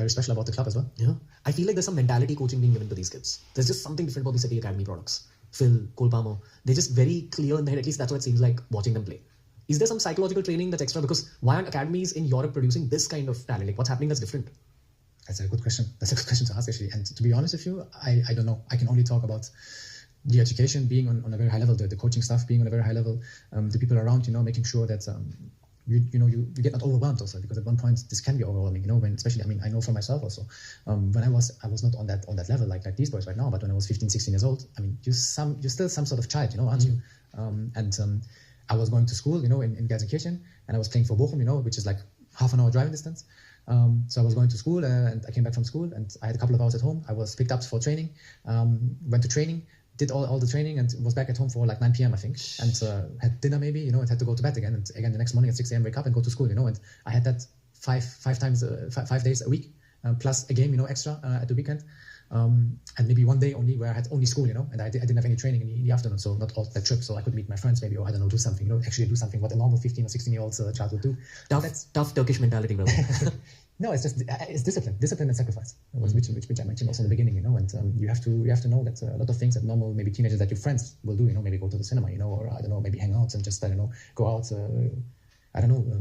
very special about the club as well. Yeah. I feel like there's some mentality coaching being given to these kids. There's just something different about the City Academy products. Phil, Cole Palmer, they're just very clear in the head. At least that's what it seems like watching them play. Is there some psychological training that's extra? Because why aren't academies in Europe producing this kind of talent? Like, what's happening that's different? That's a good question. That's a good question to ask, actually. And to be honest with you, I don't know. I can only talk about the education being on a very high level, the coaching staff being on a very high level, the people around, making sure that you get not overwhelmed also, because at one point this can be overwhelming, when especially, I know for myself also, when I was not on that level like these boys right now, but when I was 15, 16 years old, you're still some sort of child, aren't you? I was going to school, in Gelsenkirchen, and I was playing for Bochum, which is like half an hour driving distance. So I was going to school, and I came back from school, and I had a couple of hours at home. I was picked up for training, went to training, did all the training, and was back at home for like 9 p.m. I think, and had dinner maybe, and had to go to bed again, and again the next morning at 6 a.m. wake up and go to school, and I had that five days a week, plus a game, extra at the weekend, and maybe one day only where I had only school, and I didn't have any training in the afternoon, so not all that trip, so I could meet my friends maybe, or I don't know, do something, actually do something what a normal 15 or 16-year-old child would do. Tough Turkish mentality, brother. No, it's just it's discipline and sacrifice, which I mentioned also in the beginning, and you have to know that a lot of things that normal maybe teenagers that your friends will do, maybe go to the cinema, or I don't know, maybe hang out and just go out,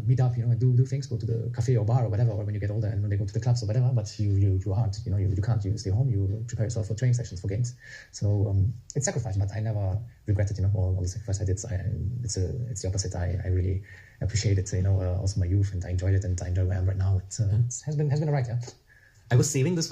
meet up, and do things, go to the cafe or bar or whatever, or when you get older and when they go to the clubs or whatever. But you aren't, you can't. You stay home. You prepare yourself for training sessions, for games. So it's sacrifice, but I never regretted, all the sacrifice I did. It's the opposite. I really appreciate it, also my youth, and I enjoyed it, and I enjoy where I am right now. It has been a ride, yeah. I was saving this for